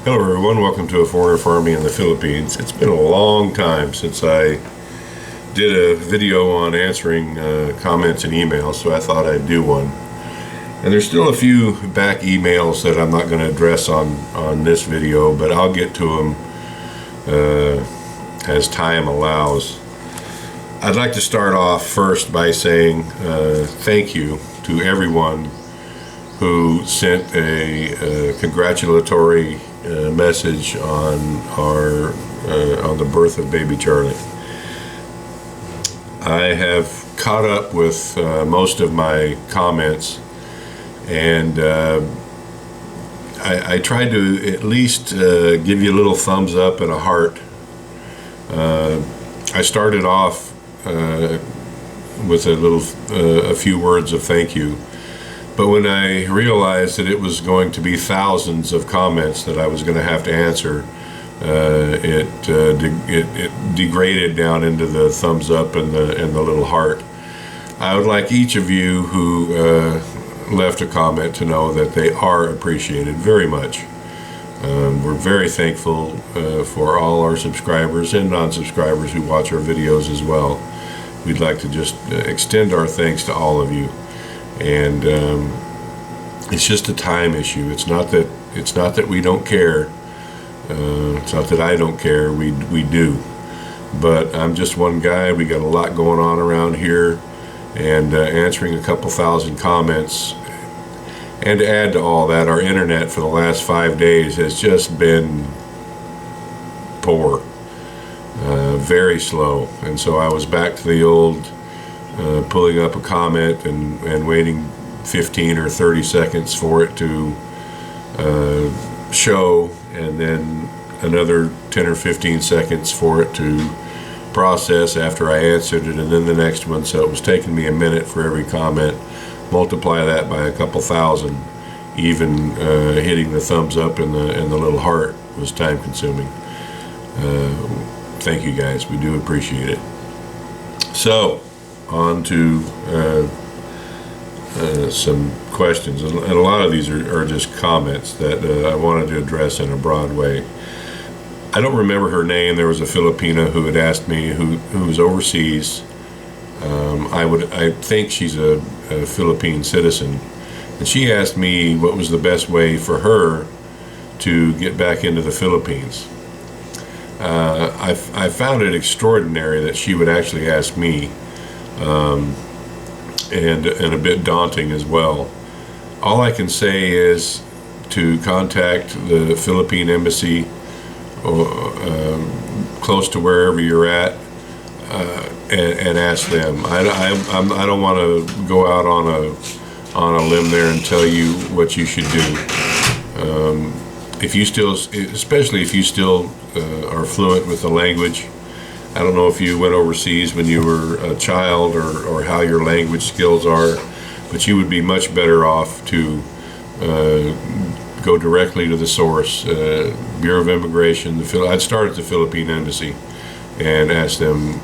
Hello everyone, welcome to A Foreigner Farming in the Philippines. It's been a long time since I did a video on answering comments and emails, so I thought I'd do one. And there's still a few back emails that I'm not going to address on this video, but I'll get to them as time allows. I'd like to start off first by saying thank you to everyone who sent a congratulatory message on the birth of baby Charlie. I have caught up with most of my comments, and I tried to at least give you a little thumbs up and a heart. I started off with a few words of thank you. But when I realized that it was going to be thousands of comments that I was going to have to answer, it degraded down into the thumbs up and the little heart. I would like each of you who left a comment to know that they are appreciated very much. We're very thankful for all our subscribers and non-subscribers who watch our videos as well. We'd like to just extend our thanks to all of you. And it's just a time issue. It's not that we don't care. It's not that I don't care. We do. But I'm just one guy. We got a lot going on around here, and answering a couple thousand comments. And to add to all that, our internet for the last 5 days has just been poor, very slow. And so I was back to the old. Pulling up a comment and waiting 15 or 30 seconds for it to show, and then another 10 or 15 seconds for it to process after I answered it, and then the next one. So it was taking me a minute for every comment. Multiply that by a couple thousand. Even hitting the thumbs up and the little heart was time consuming. Thank you guys, we do appreciate it. So on to some questions, and a lot of these are just comments that I wanted to address in a broad way. I don't remember her name. There was a Filipina who had asked me, who was overseas. I think she's a Philippine citizen, and she asked me what was the best way for her to get back into the Philippines. I found it extraordinary that she would actually ask me. And a bit daunting as well. All I can say is to contact the Philippine embassy close to wherever you're at and ask them. I don't want to go out on a limb there and tell you what you should do. If you still, especially if you still are fluent with the language. I don't know if you went overseas when you were a child or how your language skills are, but you would be much better off to go directly to the source, Bureau of Immigration. I'd start at the Philippine Embassy and ask them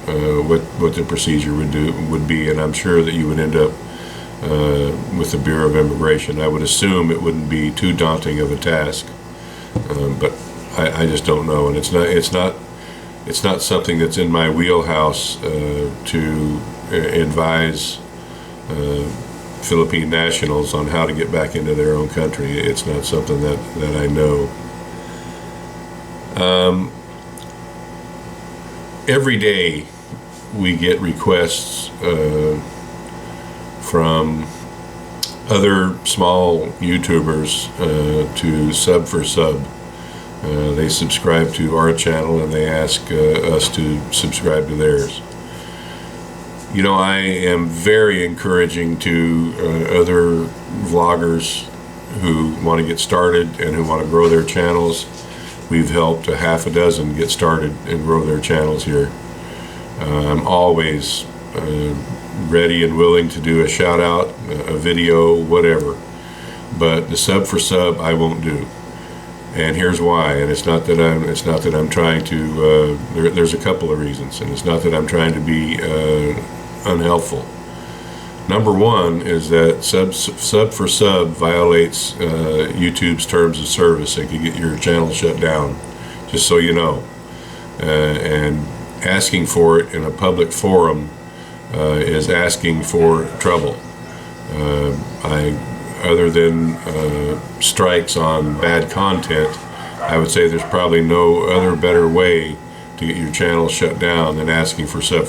what the procedure would be, and I'm sure that you would end up with the Bureau of Immigration. I would assume it wouldn't be too daunting of a task, but I just don't know, and it's not something that's in my wheelhouse to advise Philippine nationals on how to get back into their own country. It's not something that I know. Every day we get requests from other small YouTubers to sub for sub. They subscribe to our channel and they ask us to subscribe to theirs. You know, I am very encouraging to other vloggers who want to get started and who want to grow their channels. We've helped a half a dozen get started and grow their channels here. I'm always ready and willing to do a shout out, a video, whatever. But the sub for sub I won't do. And here's why. And it's not that I'm trying to. There's a couple of reasons, and it's not that I'm trying to be unhelpful. Number one is that sub for sub violates YouTube's terms of service. It could get your channel shut down, just so you know. And asking for it in a public forum is asking for trouble. Other than strikes on bad content, I would say there's probably no other better way to get your channel shut down than asking for sub.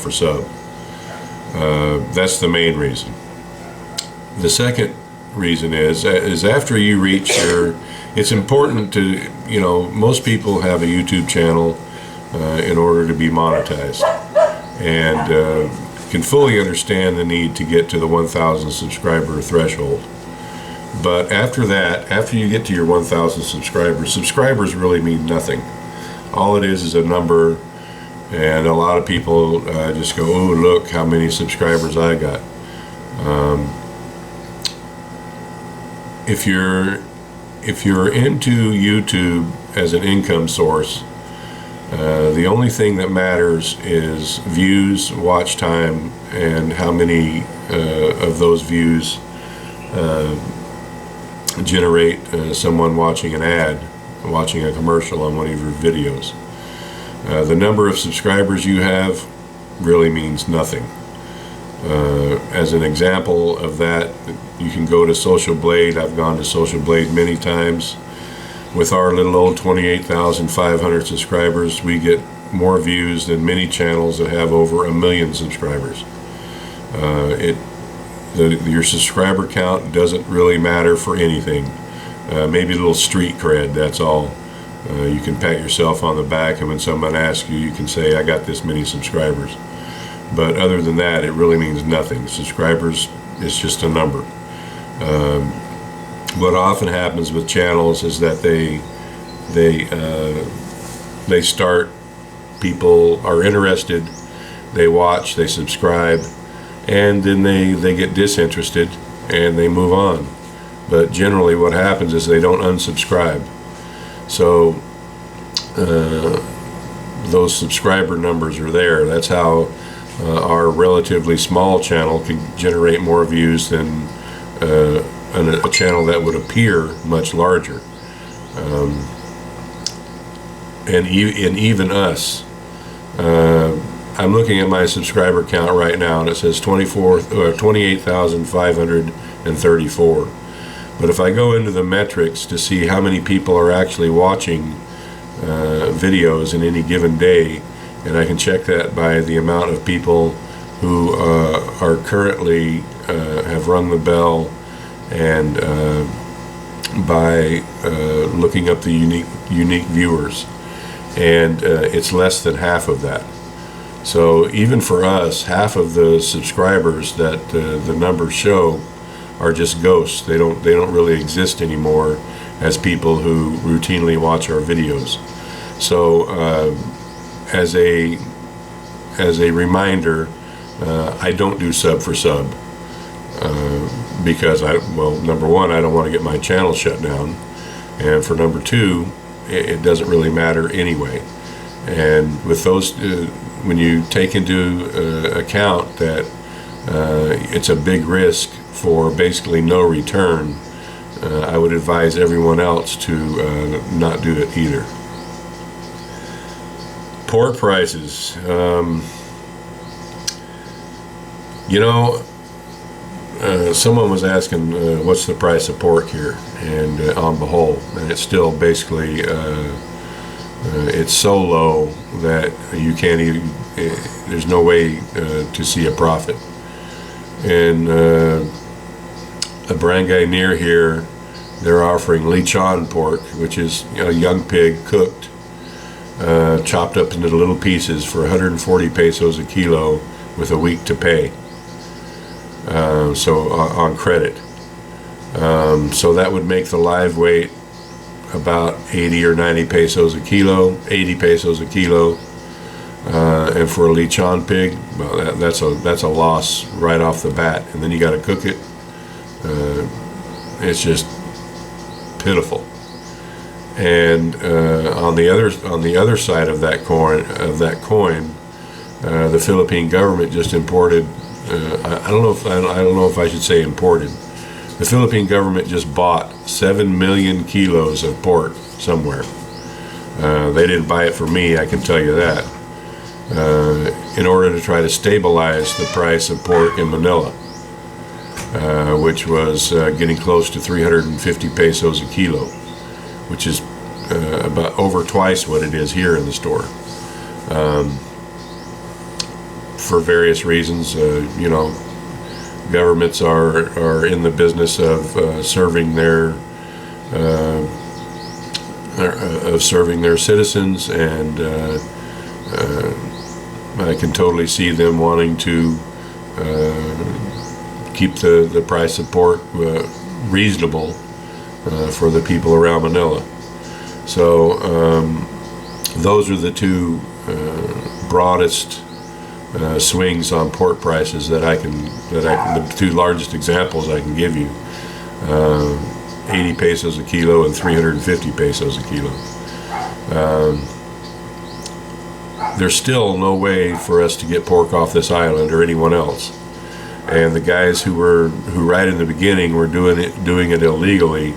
That's the main reason. The second reason is after you reach it's important to, most people have a YouTube channel in order to be monetized, and can fully understand the need to get to the 1,000 subscriber threshold. But after that, after you get to your 1,000 subscribers really mean nothing. All it is a number, and a lot of people just go, oh, look how many subscribers I got. If you're into YouTube as an income source, the only thing that matters is views, watch time, and how many of those views generate someone watching an ad, watching a commercial on one of your videos. The number of subscribers you have really means nothing. As an example of that, you can go to Social Blade. I've gone to Social Blade many times. With our little old 28,500 subscribers, we get more views than many channels that have over 1 million subscribers. Your subscriber count doesn't really matter for anything. Maybe a little street cred, that's all. You can pat yourself on the back, and when someone asks you, you can say, I got this many subscribers. But other than that, it really means nothing. Subscribers is just a number. What often happens with channels is that they start, people are interested, they watch, they subscribe, and then they get disinterested and they move on. But generally what happens is they don't unsubscribe. So those subscriber numbers are there. That's how our relatively small channel can generate more views than a channel that would appear much larger. And even us, I'm looking at my subscriber count right now, and it says 28,534. But if I go into the metrics to see how many people are actually watching videos in any given day, and I can check that by the amount of people who are currently have rung the bell, and by looking up the unique viewers, and it's less than half of that. So even for us, half of the subscribers that the numbers show are just ghosts. They don't really exist anymore as people who routinely watch our videos. So as a reminder, I don't do sub for sub because number one, I don't want to get my channel shut down, and for number two, it doesn't really matter anyway. And with those, when you take into account that it's a big risk for basically no return, I would advise everyone else to not do it either. Pork prices. Someone was asking what's the price of pork here, and on the whole, and it's still basically it's so low that you can't even, there's no way to see a profit. And a barangay near here, they're offering lechon pork, which is a young pig cooked, chopped up into little pieces, for 140 pesos a kilo with a week to pay. So on credit. So that would make the live weight about 80 or 90 pesos a kilo, 80 pesos a kilo. And for a lechon pig, well, that's a loss right off the bat, and then you got to cook it. It's just pitiful. And on the other side of that coin, the Philippine government just imported I don't know if I don't know if I should say imported. The Philippine government just bought 7 million kilos of pork somewhere. They didn't buy it for me, I can tell you that. In order to try to stabilize the price of pork in Manila, which was getting close to 350 pesos a kilo, which is about over twice what it is here in the store. For various reasons, governments are in the business of serving their citizens, and I can totally see them wanting to keep the price of pork reasonable for the people around Manila. So those are the two broadest swings on pork prices that the two largest examples I can give you. 80 pesos a kilo and 350 pesos a kilo. There's still no way for us to get pork off this island or anyone else. And the guys who right in the beginning were doing it illegally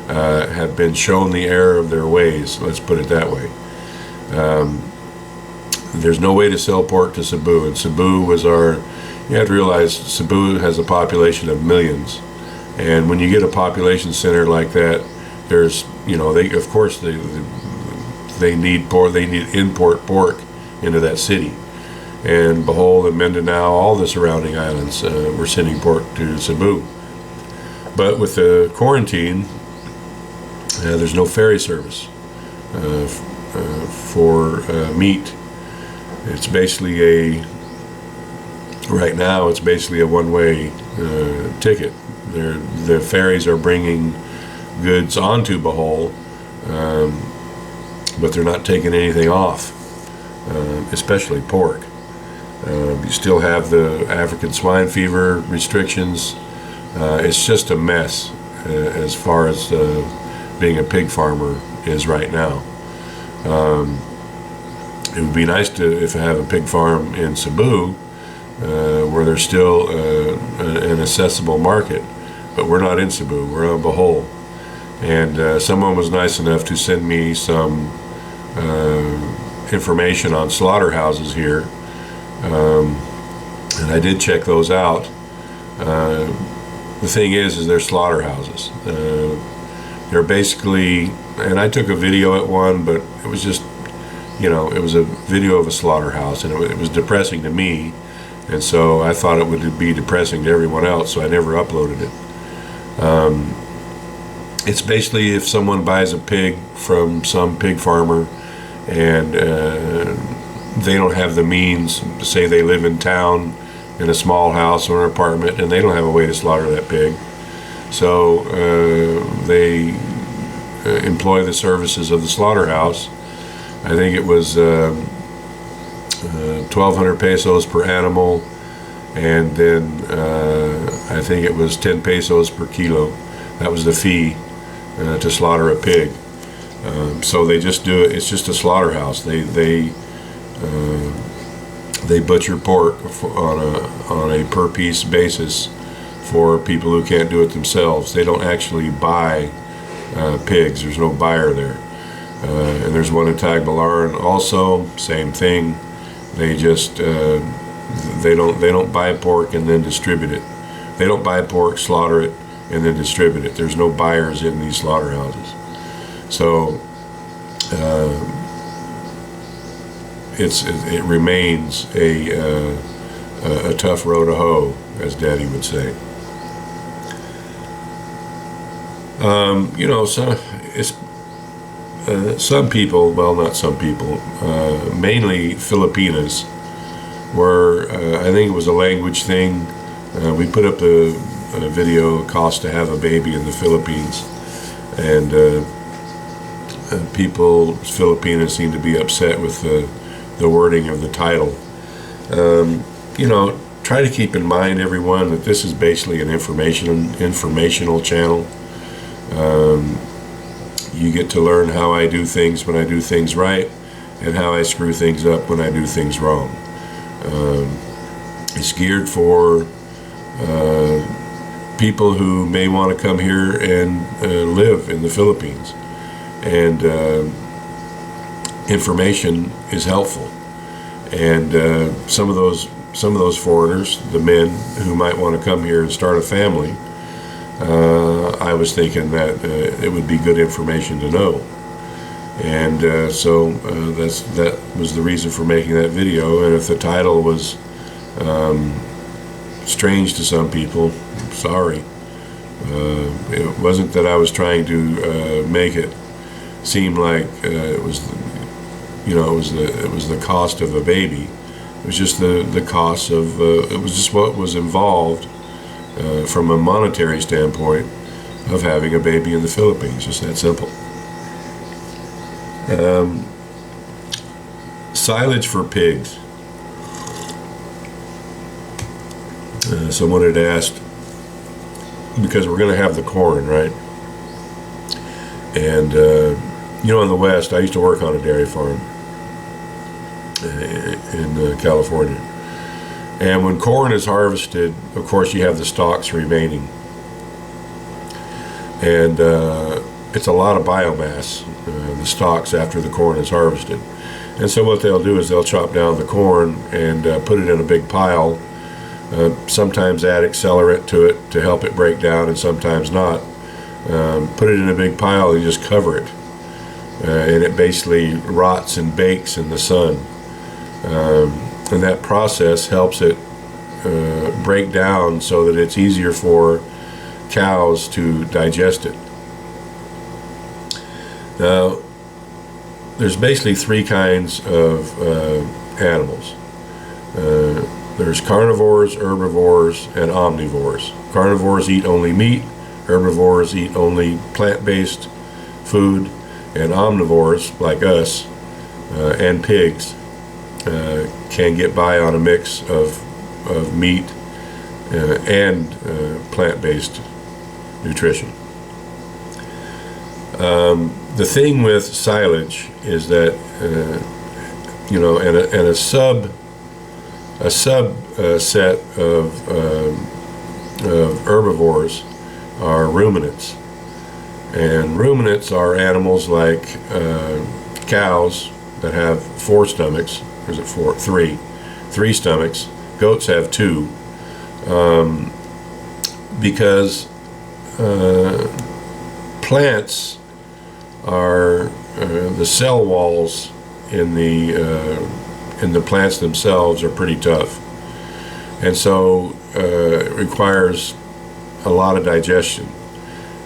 have been shown the error of their ways. Let's put it that way. There's no way to sell pork to Cebu, and Cebu was you have to realize Cebu has a population of millions, and when you get a population center like that, there's, they need pork, they need import pork into that city. And Bohol and Mindanao, all the surrounding islands, were sending pork to Cebu. But with the quarantine, there's no ferry service for meat. It's basically right now it's basically a one-way ticket. The ferries are bringing goods onto Bohol, but they're not taking anything off, especially pork. You still have the African swine fever restrictions. It's just a mess as far as being a pig farmer is right now. It would be nice to have a pig farm in Cebu where there's still an accessible market, but we're not in Cebu, we're on Bohol. And someone was nice enough to send me some information on slaughterhouses here, and I did check those out. The thing is they're slaughterhouses. They're basically, and I took a video at one, but it was just, it was a video of a slaughterhouse, and it was depressing to me, and so I thought it would be depressing to everyone else, so I never uploaded it. It's basically if someone buys a pig from some pig farmer and they don't have the means, say they live in town in a small house or an apartment, and they don't have a way to slaughter that pig, so they employ the services of the slaughterhouse. I think it was 1,200 pesos per animal, and then I think it was 10 pesos per kilo. That was the fee to slaughter a pig. So they just do it. It's just a slaughterhouse. They butcher pork on a per piece basis for people who can't do it themselves. They don't actually buy pigs. There's no buyer there. And there's one in Tagbilaran also, same thing. They just they don't buy pork and then distribute it. They don't buy pork, slaughter it, and then distribute it. There's no buyers in these slaughterhouses. So it remains a tough row to hoe, as Daddy would say. So it's some people, well, not some people, mainly Filipinas, were, I think it was a language thing. We put up a video, cost to have a baby in the Philippines, and people, Filipinos, seem to be upset with the wording of the title. Try to keep in mind, everyone, that this is basically an informational channel. You get to learn how I do things when I do things right, and how I screw things up when I do things wrong. It's geared for people who may want to come here and live in the Philippines, and information is helpful. And some of those foreigners, the men who might want to come here and start a family, I was thinking that it would be good information to know. And so that was the reason for making that video. And if the title was strange to some people, sorry. It wasn't that I was trying to make it seem like it was, it was the cost of a baby. It was just the cost of it was just what was involved from a monetary standpoint of having a baby in the Philippines. Just that simple. Silage for pigs. Someone had asked, because we're going to have the corn, right? And in the West, I used to work on a dairy farm in California. And when corn is harvested, of course, you have the stalks remaining. And it's a lot of biomass, the stalks, after the corn is harvested. And so what they'll do is they'll chop down the corn and put it in a big pile, sometimes add accelerant to it to help it break down, and sometimes not. Put it in a big pile and just cover it. And it basically rots and bakes in the sun. And that process helps it break down so that it's easier for cows to digest it. Now, there's basically three kinds of animals. There's carnivores, herbivores, and omnivores. Carnivores eat only meat, herbivores eat only plant-based food, and omnivores, like us, and pigs, can get by on a mix of meat and plant-based nutrition. The thing with silage is that and a subset of herbivores are ruminants, and ruminants are animals like cows that have four stomachs. Or is it four? Three stomachs. Goats have two, because plants are the cell walls in the plants themselves are pretty tough, and so it requires a lot of digestion.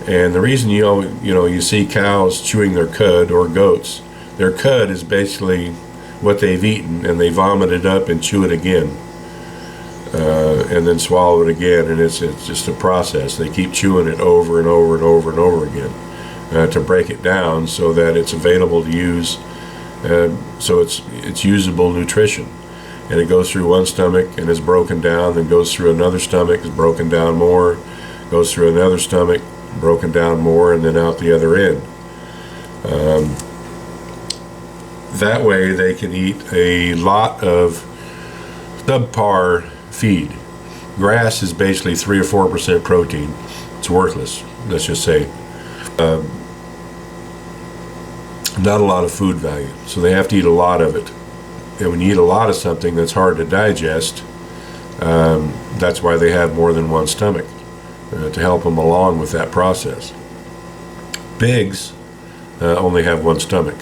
And the reason you see cows chewing their cud, or goats, their cud is basically what they've eaten, and they vomit it up and chew it again, and then swallow it again, and it's just a process. They keep chewing it over and over and over and over again to break it down so that it's available to use, so it's usable nutrition. And it goes through one stomach and is broken down, then goes through another stomach, is broken down more, goes through another stomach, broken down more, and then out the other end. That way they can eat a lot of subpar feed. Grass is basically 3 or 4% protein. It's worthless, let's just say. Not a lot of food value, so they have to eat a lot of it. And when you eat a lot of something that's hard to digest, that's why they have more than one stomach, to help them along with that process. Pigs only have one stomach.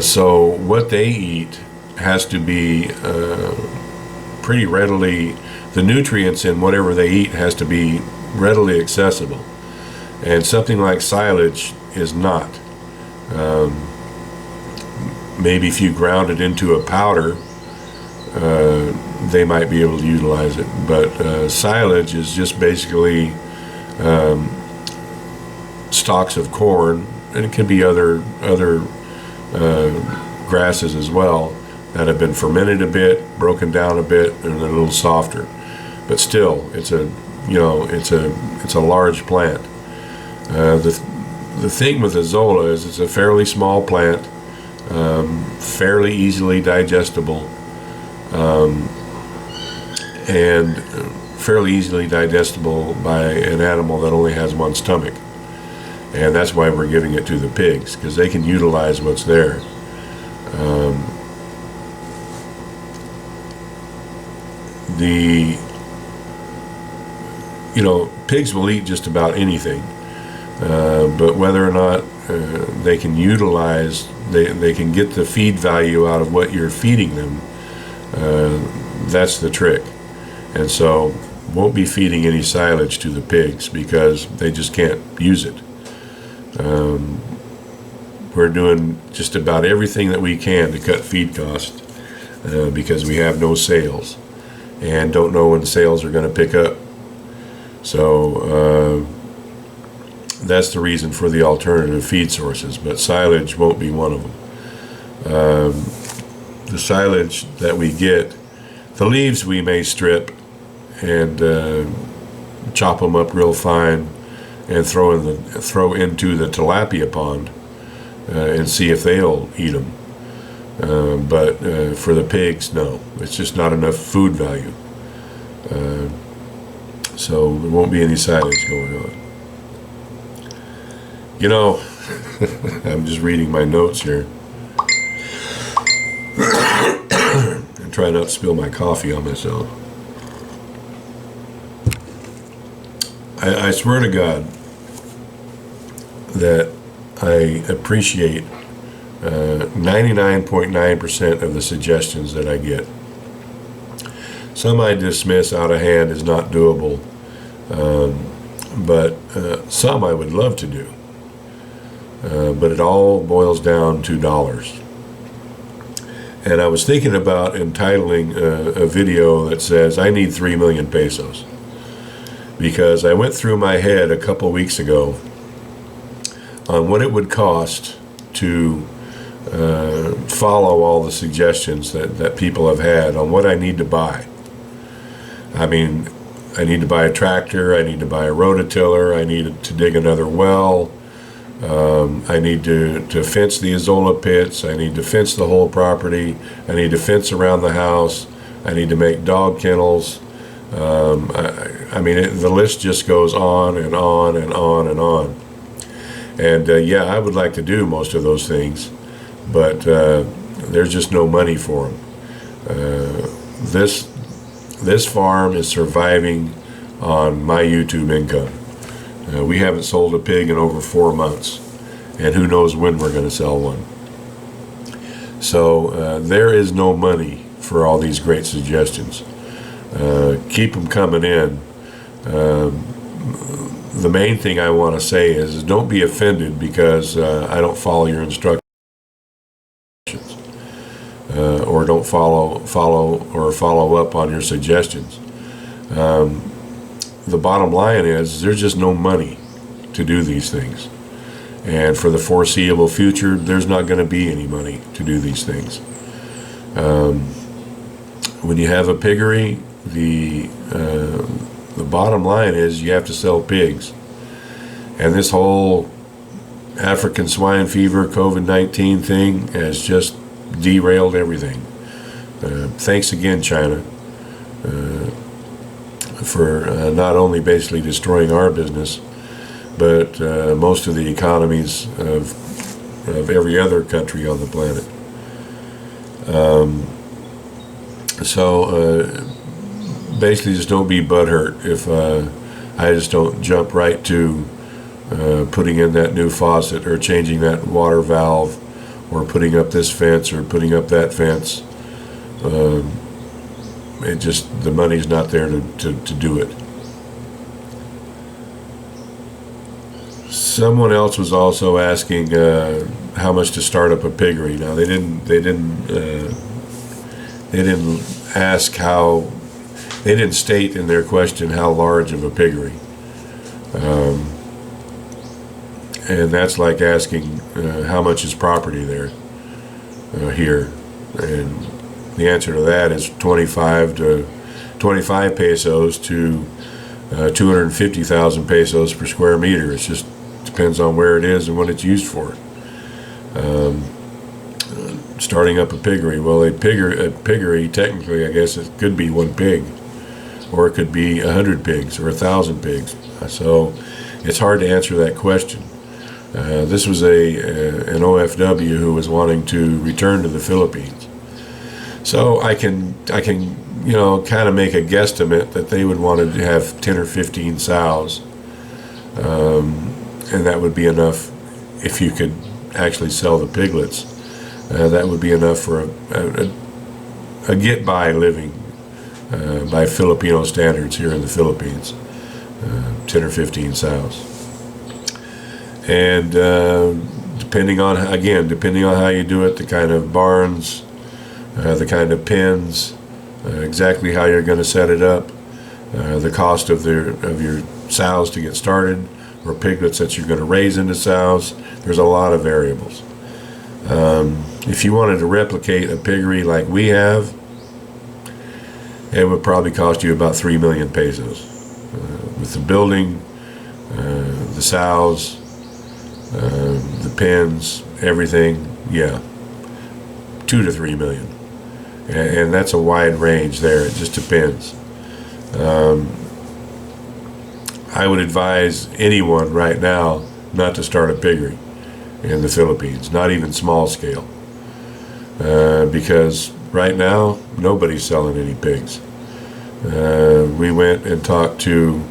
So what they eat has to be pretty readily, the nutrients in whatever they eat has to be readily accessible. And something like silage is not. Maybe if you ground it into a powder, they might be able to utilize it. But silage is just basically stalks of corn, and it could be other grasses as well that have been fermented a bit, broken down a bit, and they're a little softer. But still, it's a large plant. The thing with Azolla is it's a fairly small plant, fairly easily digestible, and fairly easily digestible by an animal that only has one stomach. And that's why we're giving it to the pigs, because they can utilize what's there. Pigs will eat just about anything, but whether or not they can utilize, they can get the feed value out of what you're feeding them, that's the trick. And so won't be feeding any silage to the pigs because they just can't use it. We're doing just about everything that we can to cut feed costs because we have no sales and don't know when sales are going to pick up. So that's the reason for the alternative feed sources, but silage won't be one of them. The silage that we get, the leaves we may strip and chop them up real fine and throw into the tilapia pond and see if they'll eat them. But for the pigs, no, it's just not enough food value. So there won't be any silage going on. I'm just reading my notes here and try not to spill my coffee on myself. I swear to God that I appreciate 99.9% of the suggestions that I get. Some I dismiss out of hand as not doable, but some I would love to do. But it all boils down to dollars. And I was thinking about entitling a video that says, I need 3 million pesos. Because I went through my head a couple weeks ago on what it would cost to follow all the suggestions that people have had on what I need to buy. I mean, I need to buy a tractor, I need to buy a rototiller, I need to dig another well, I need to fence the Azolla pits, I need to fence the whole property, I need to fence around the house, I need to make dog kennels. I mean, the list just goes on and on and on and on. And yeah, I would like to do most of those things, but there's just no money for them. This farm is surviving on my YouTube income. We haven't sold a pig in over 4 months, and who knows when we're going to sell one. So there is no money for all these great suggestions. Keep them coming in. The main thing I want to say is don't be offended because I don't follow your instructions. Or don't follow up on your suggestions. The bottom line is there's just no money to do these things, and for the foreseeable future there's not going to be any money to do these things. When you have a piggery, the bottom line is you have to sell pigs, and this whole African swine fever COVID-19 thing has just derailed everything. Thanks again, China, for not only basically destroying our business, but most of the economies of every other country on the planet. So basically just don't be butthurt if I just don't jump right to putting in that new faucet or changing that water valve or putting up this fence or putting up that fence. It just, the money's not there to do it. Someone else was also asking how much to start up a piggery. Now they didn't ask how, they didn't state in their question how large of a piggery. And that's like asking how much is property there here, and the answer to that is 25 pesos to 250,000 pesos per square meter. It just depends on where it is and what it's used for. Starting up a piggery, well, a piggery technically, I guess it could be one pig, or it could be 100 pigs or 1,000 pigs. So it's hard to answer that question. This was an OFW who was wanting to return to the Philippines. So I can kind of make a guesstimate that they would want to have 10 or 15 sows, and that would be enough. If you could actually sell the piglets, that would be enough for a get-by living by Filipino standards here in the Philippines. 10 or 15 sows. And depending on how you do it, the kind of barns, the kind of pens, exactly how you're going to set it up, the cost of your sows to get started, or piglets that you're going to raise into sows. There's a lot of variables. If you wanted to replicate a piggery like we have, it would probably cost you about 3 million pesos. With the building, the sows, the pens, everything, yeah, 2 to 3 million. And that's a wide range there. It just depends. I would advise anyone right now not to start a piggery in the Philippines, not even small scale, because right now nobody's selling any pigs. We went and talked to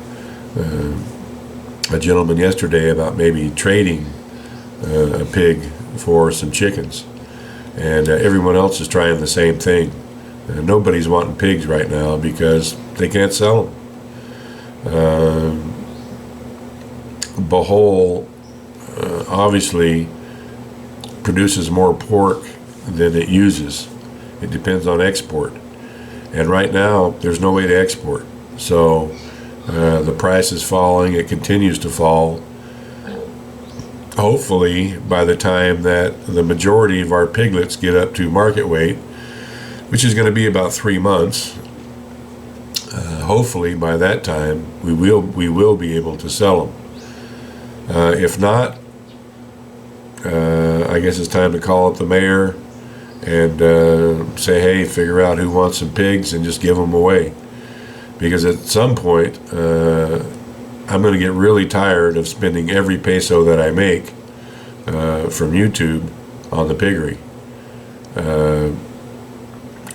a gentleman yesterday about maybe trading a pig for some chickens, and everyone else is trying the same thing. Nobody's wanting pigs right now because they can't sell them. Bohol obviously produces more pork than it uses. It depends on export, and right now there's no way to export, so the price is falling. It continues to fall. Hopefully by the time that the majority of our piglets get up to market weight, which is going to be about 3 months, hopefully by that time we will be able to sell them. If not, I guess it's time to call up the mayor and say, hey, figure out who wants some pigs and just give them away. Because at some point, I'm going to get really tired of spending every peso that I make from YouTube on the piggery.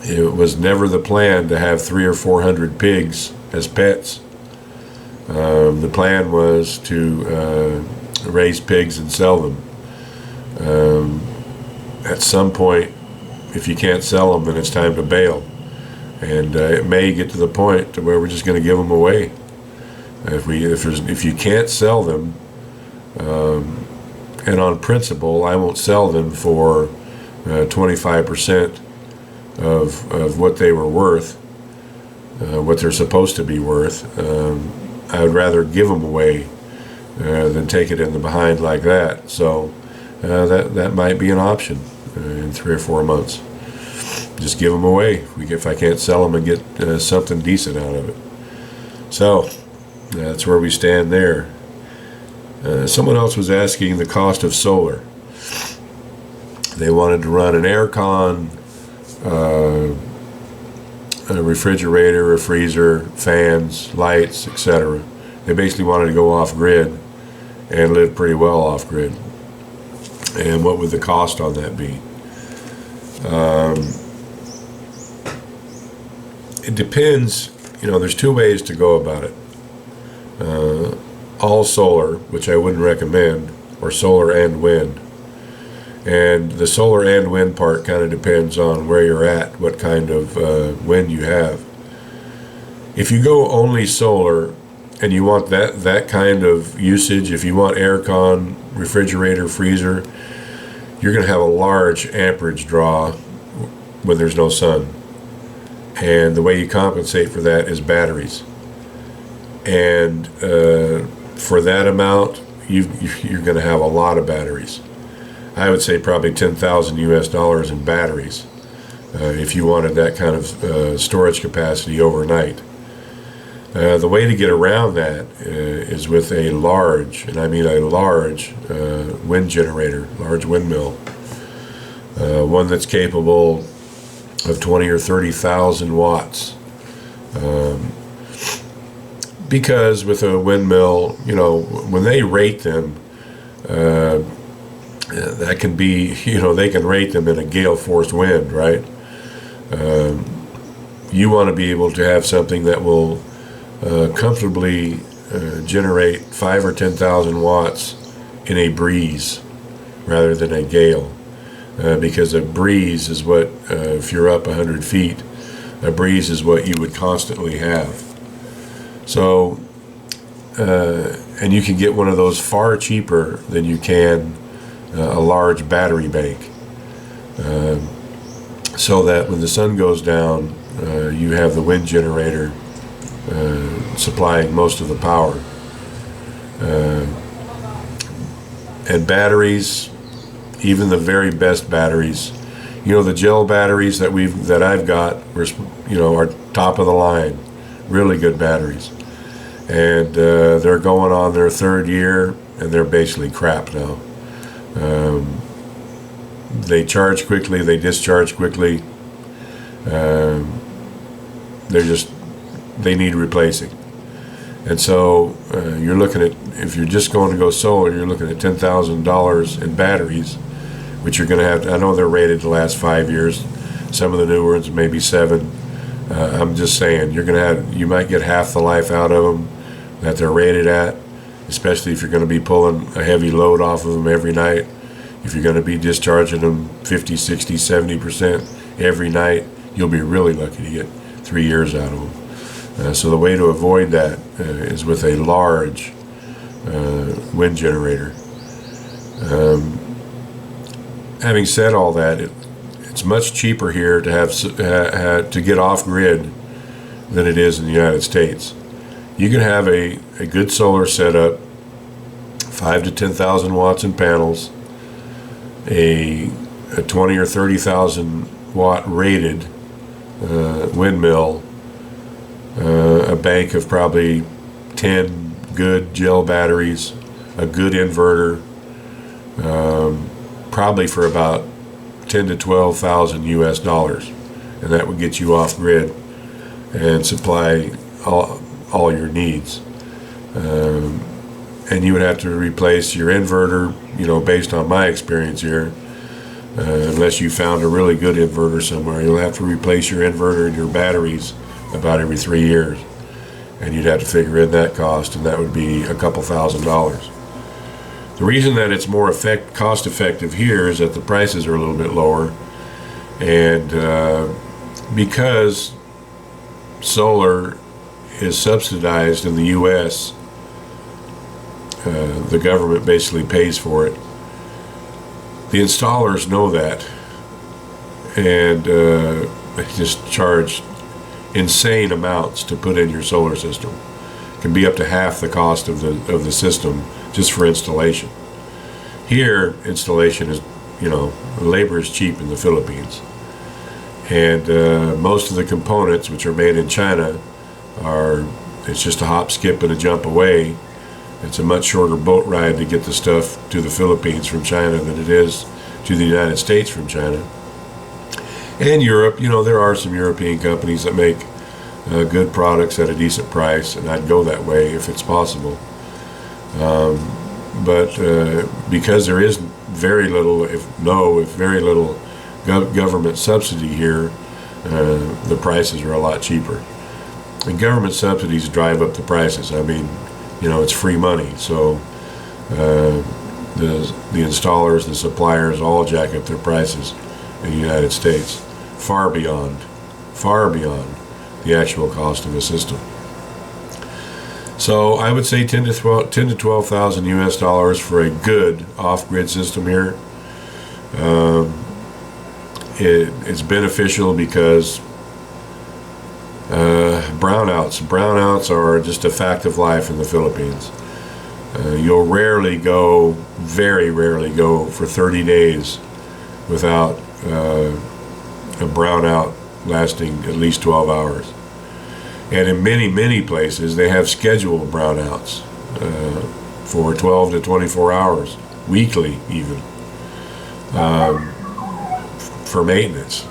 It was never the plan to have 300 or 400 pigs as pets. The plan was to raise pigs and sell them. At some point, if you can't sell them, then it's time to bail. And it may get to the point to where we're just going to give them away. If you can't sell them, and on principle, I won't sell them for 25% of what they were worth, what they're supposed to be worth. I would rather give them away than take it in the behind like that. So that might be an option in 3 or 4 months. Just give them away if I can't sell them and get something decent out of it. So that's where we stand there. Someone else was asking the cost of solar. They wanted to run an air con, a refrigerator, a freezer, fans, lights, etc. They basically wanted to go off grid and live pretty well off grid. And what would the cost on that be? It depends. There's 2 ways to go about it. All solar, which I wouldn't recommend, or solar and wind. And the solar and wind part kind of depends on where you're at, what kind of wind you have. If you go only solar and you want that kind of usage, if you want aircon, refrigerator, freezer, you're going to have a large amperage draw when there's no sun. And the way you compensate for that is batteries. And for that amount, you're going to have a lot of batteries. I would say probably $10,000 US in batteries if you wanted that kind of storage capacity overnight. The way to get around that is with a large, and I mean a large wind generator, large windmill, one that's capable of 20 or 30,000 watts. because with a windmill, when they rate them, that can be, they can rate them in a gale force wind, right? You want to be able to have something that will comfortably generate 5 or 10,000 watts in a breeze rather than a gale, because a breeze is what, if you're up 100 feet, a breeze is what you would constantly have. So, and you can get one of those far cheaper than you can a large battery bank, so that when the sun goes down, you have the wind generator supplying most of the power. And batteries, even the very best batteries, the gel batteries that I've got are top of the line, really good batteries, and they're going on their 3rd year, and they're basically crap now. They charge quickly, they discharge quickly. They need replacing. And so you're looking at, if you're just going to go solar, you're looking at $10,000 in batteries, which you're going to have. I know they're rated to last 5 years. Some of the newer ones maybe 7. I'm just saying, you might get half the life out of them that they're rated at, especially if you're going to be pulling a heavy load off of them every night. If you're going to be discharging them 50, 60, 70% every night, you'll be really lucky to get 3 years out of them. So the way to avoid that is with a large wind generator. Having said all that, it's much cheaper here to have to get off grid than it is in the United States. You can have a good solar setup, 5 to 10,000 watts in panels, a 20 or 30,000 watt rated windmill, a bank of probably 10 good gel batteries, a good inverter, probably for about 10 to 12,000 US dollars, and that would get you off grid and supply all your needs. And you would have to replace your inverter, based on my experience here, unless you found a really good inverter somewhere. You'll have to replace your inverter and your batteries about every 3 years, and you'd have to figure in that cost, and that would be a couple $1,000s. The reason that it's more cost effective here is that the prices are a little bit lower, and because solar is subsidized in the U.S., the government basically pays for it. The installers know that, and they just charge insane amounts to put in your solar system. It can be up to half the cost of the system just for installation. Here, installation is, labor is cheap in the Philippines, and most of the components, which are made in China, it's just a hop, skip, and a jump away. It's a much shorter boat ride to get the stuff to the Philippines from China than it is to the United States from China. And Europe, there are some European companies that make good products at a decent price, and I'd go that way if it's possible. But because there is very little, very little government subsidy here, the prices are a lot cheaper. And government subsidies drive up the prices. I mean, it's free money, so the installers, the suppliers all jack up their prices in the United States, far beyond the actual cost of a system. So I would say 10 to 12,000 US dollars for a good off-grid system here. It's beneficial because brownouts are just a fact of life in the Philippines. You'll very rarely go for 30 days without a brownout lasting at least 12 hours. And in many places, they have scheduled brownouts for 12 to 24 hours, weekly even, for maintenance.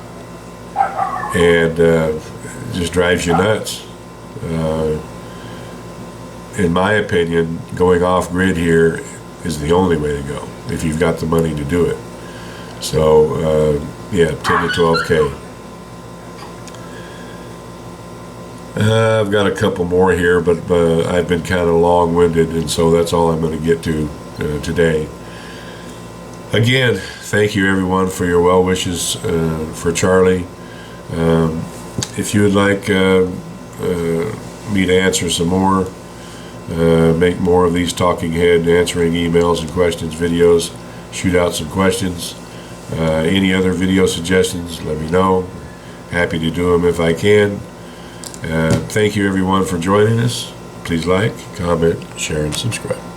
And it just drives you nuts. in my opinion, going off grid here is the only way to go if you've got the money to do it. So yeah, 10 to 12K. I've got a couple more here, but I've been kind of long-winded, and so that's all I'm going to get to today. Again, thank you everyone for your well wishes for Charlie. If you would like me to answer some more, make more of these talking head answering emails and questions videos, shoot out some questions. Any other video suggestions, let me know. Happy to do them if I can. Thank you everyone for joining us. Please like, comment, share, and subscribe.